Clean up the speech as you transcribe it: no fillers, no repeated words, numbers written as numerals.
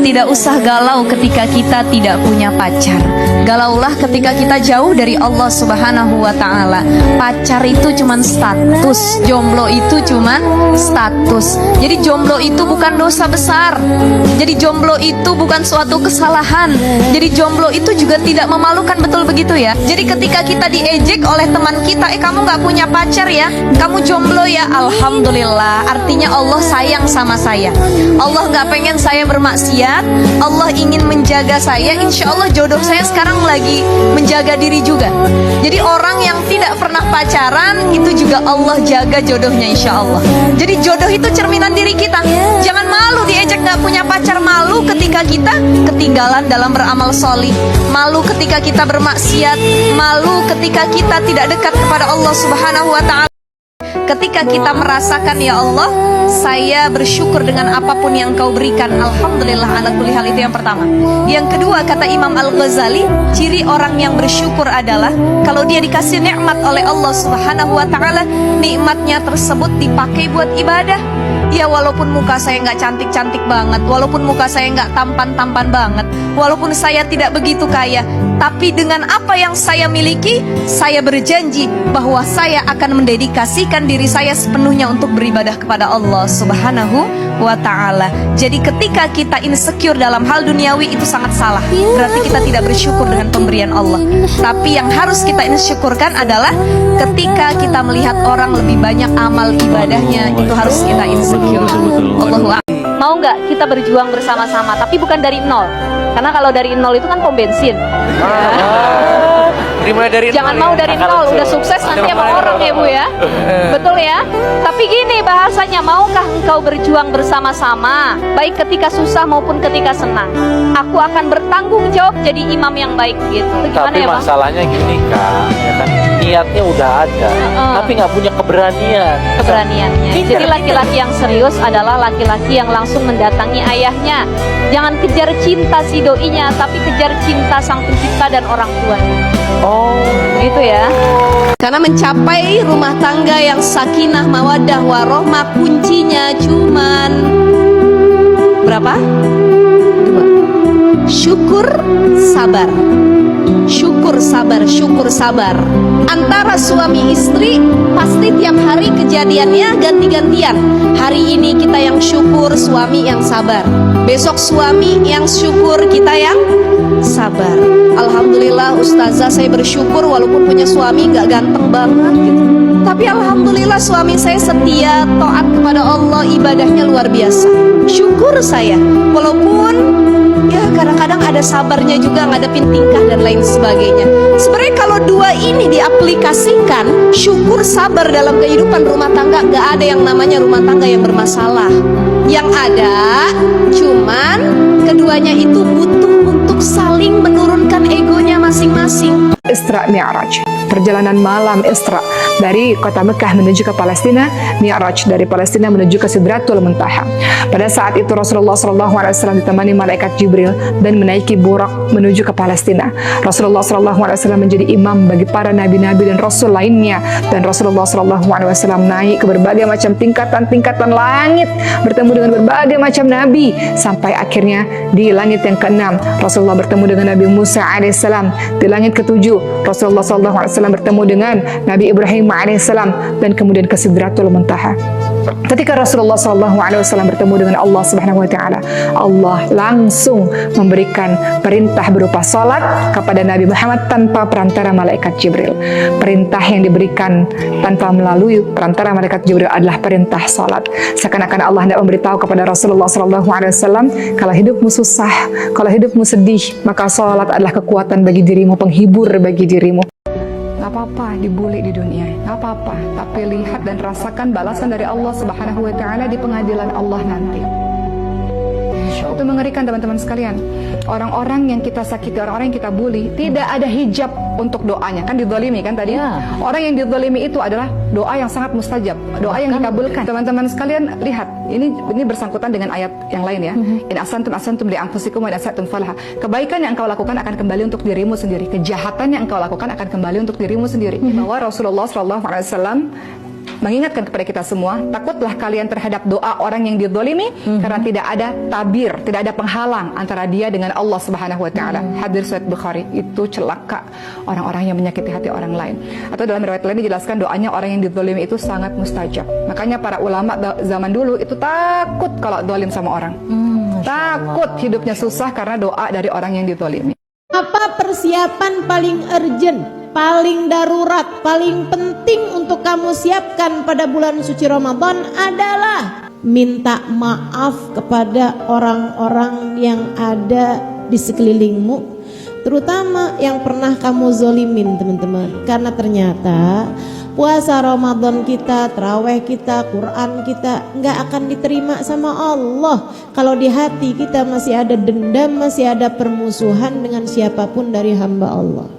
tidak usah galau ketika kita tidak punya pacar. Galaulah ketika kita jauh dari Allah Subhanahu wa ta'ala. Pacar itu cuman status, jomblo itu cuman status. Jadi jomblo itu bukan dosa besar. Jadi jomblo itu bukan suatu kesalahan. Jadi jomblo itu juga tidak memalukan, betul begitu ya. Jadi ketika kita diejek oleh teman kita, kamu gak punya pacar ya, kamu jomblo ya, alhamdulillah, artinya Allah sayang sama saya. Allah gak pengen saya bermaksiat, Allah ingin menjaga saya. Insya Allah jodoh saya sekarang lagi menjaga diri juga. Jadi orang yang tidak pernah pacaran itu juga Allah jaga jodohnya, insya Allah. Jadi jodoh itu cerminan diri kita. Jangan malu diejek gak punya pacar, malu ketika kita ketinggalan dalam beramal solih, malu ketika kita bermaksiat, malu ketika kita tidak dekat kepada Allah Subhanahu wa ta'ala. Ketika kita merasakan, ya Allah, saya bersyukur dengan apapun yang Kau berikan, alhamdulillah ala kulli hal. Itu yang pertama. Yang kedua, kata Imam Al-Ghazali, ciri orang yang bersyukur adalah kalau dia dikasih nikmat oleh Allah Subhanahu wa ta'ala, nikmatnya tersebut dipakai buat ibadah. Ya walaupun muka saya nggak cantik-cantik banget, walaupun muka saya nggak tampan-tampan banget, walaupun saya tidak begitu kaya, tapi dengan apa yang saya miliki, saya berjanji bahwa saya akan mendedikasikan diri saya sepenuhnya untuk beribadah kepada Allah Subhanahu wa ta'ala. Jadi ketika kita insecure dalam hal duniawi, itu sangat salah. Berarti kita tidak bersyukur dengan pemberian Allah. Tapi yang harus kita insyukurkan adalah ketika kita melihat orang lebih banyak amal ibadahnya, itu harus kita insecure. Allahu a'lam. Mau nggak kita berjuang bersama-sama, tapi bukan dari nol? Karena kalau dari nol itu kan pom bensin. Jangan mau dari nol, udah sukses nanti sama orang ya Bu ya. Betul ya. Tapi gini bahasanya, maukah engkau berjuang bersama-sama, baik ketika susah maupun ketika senang? Aku akan bertanggung jawab jadi imam yang baik gitu. Itu gimana? Tapi ya, masalahnya gini Kak, ya kan, niatnya udah ada, tapi nggak punya keberaniannya. Jadi laki-laki yang serius adalah laki-laki yang langsung mendatangi ayahnya. Jangan kejar cinta si doinya, tapi kejar cinta sang pencipta dan orang tuanya. Oh, gitu ya. Karena mencapai rumah tangga yang sakinah, mawaddah, warohmah, kuncinya cuman berapa? 2. Syukur, sabar. Syukur, sabar, syukur, sabar. Antara suami istri pasti tiap hari kejadiannya ganti-gantian. Hari ini kita yang syukur, suami yang sabar. Besok suami yang syukur, kita yang sabar. Alhamdulillah ustazah, saya bersyukur walaupun punya suami gak ganteng banget gitu, tapi alhamdulillah suami saya setia, taat kepada Allah, ibadahnya luar biasa. Syukur saya, walaupun ya kadang-kadang ada sabarnya juga, ngadepin tingkah dan lain sebagainya. Sebenarnya kalau dua ini diaplikasikan, syukur sabar dalam kehidupan rumah tangga, gak ada yang namanya rumah tangga yang bermasalah. Yang ada cuman keduanya itu butuh untuk saling menurunkan egonya masing-masing. Isra Mi'raj, perjalanan malam Isra dari kota Mekah menuju ke Palestina, Mi'raj dari Palestina menuju ke Sidratul Muntaha. Pada saat itu Rasulullah SAW ditemani malaikat Jibril dan menaiki burak menuju ke Palestina. Rasulullah SAW menjadi imam bagi para nabi-nabi dan rasul lainnya, dan Rasulullah SAW naik ke berbagai macam tingkatan-tingkatan langit, bertemu dengan berbagai macam nabi, sampai akhirnya di langit yang ke-6 Rasulullah bertemu dengan Nabi Musa alaihissalam. Di langit ke-7 Rasulullah SAW bertemu dengan Nabi Ibrahim alaihissalam, dan kemudian ke Sidratul Muntaha. Ketika Rasulullah SAW bertemu dengan Allah Subhanahu wa ta'ala, Allah langsung memberikan perintah berupa salat kepada Nabi Muhammad tanpa perantara malaikat Jibril. Perintah yang diberikan tanpa melalui perantara malaikat Jibril adalah perintah salat. Seakan-akan Allah hendak memberitahu kepada Rasulullah SAW, kalau hidupmu susah, kalau hidupmu sedih, maka salat adalah kekuatan bagi dirimu, penghibur bagi dirimu. Gak apa-apa dibully di dunia, gak apa-apa, tapi lihat dan rasakan balasan dari Allah Subhanahu wa ta'ala di pengadilan Allah nanti. Itu mengerikan teman-teman sekalian. Orang-orang yang kita sakiti, orang-orang yang kita bully, tidak ada hijab untuk doanya. Kan dizalimi kan tadi? Ya. Orang yang dizalimi itu adalah doa yang sangat mustajab, doa yang dikabulkan. Teman-teman sekalian, lihat, ini bersangkutan dengan ayat yang lain ya. In asantum li anfusikum wa in asatum falaha. Kebaikan yang engkau lakukan akan kembali untuk dirimu sendiri. Kejahatan yang engkau lakukan akan kembali untuk dirimu sendiri. Bahwa Rasulullah SAW mengingatkan kepada kita semua, takutlah kalian terhadap doa orang yang dizalimi, karena tidak ada tabir, tidak ada penghalang antara dia dengan Allah Subhanahu wa taala. Hadis riwayat Bukhari. Itu celaka orang-orang yang menyakiti hati orang lain. Atau dalam riwayat lain dijelaskan doanya orang yang dizalimi itu sangat mustajab. Makanya para ulama zaman dulu itu takut kalau zalim sama orang. Takut hidupnya susah karena doa dari orang yang dizalimi. Apa persiapan paling urgent, paling darurat, paling penting untuk kamu siapkan pada bulan suci Ramadan adalah minta maaf kepada orang-orang yang ada di sekelilingmu, terutama yang pernah kamu zolimin, teman-teman. Karena ternyata puasa Ramadan kita, taraweh kita, Quran kita nggak akan diterima sama Allah kalau di hati kita masih ada dendam, masih ada permusuhan dengan siapapun dari hamba Allah.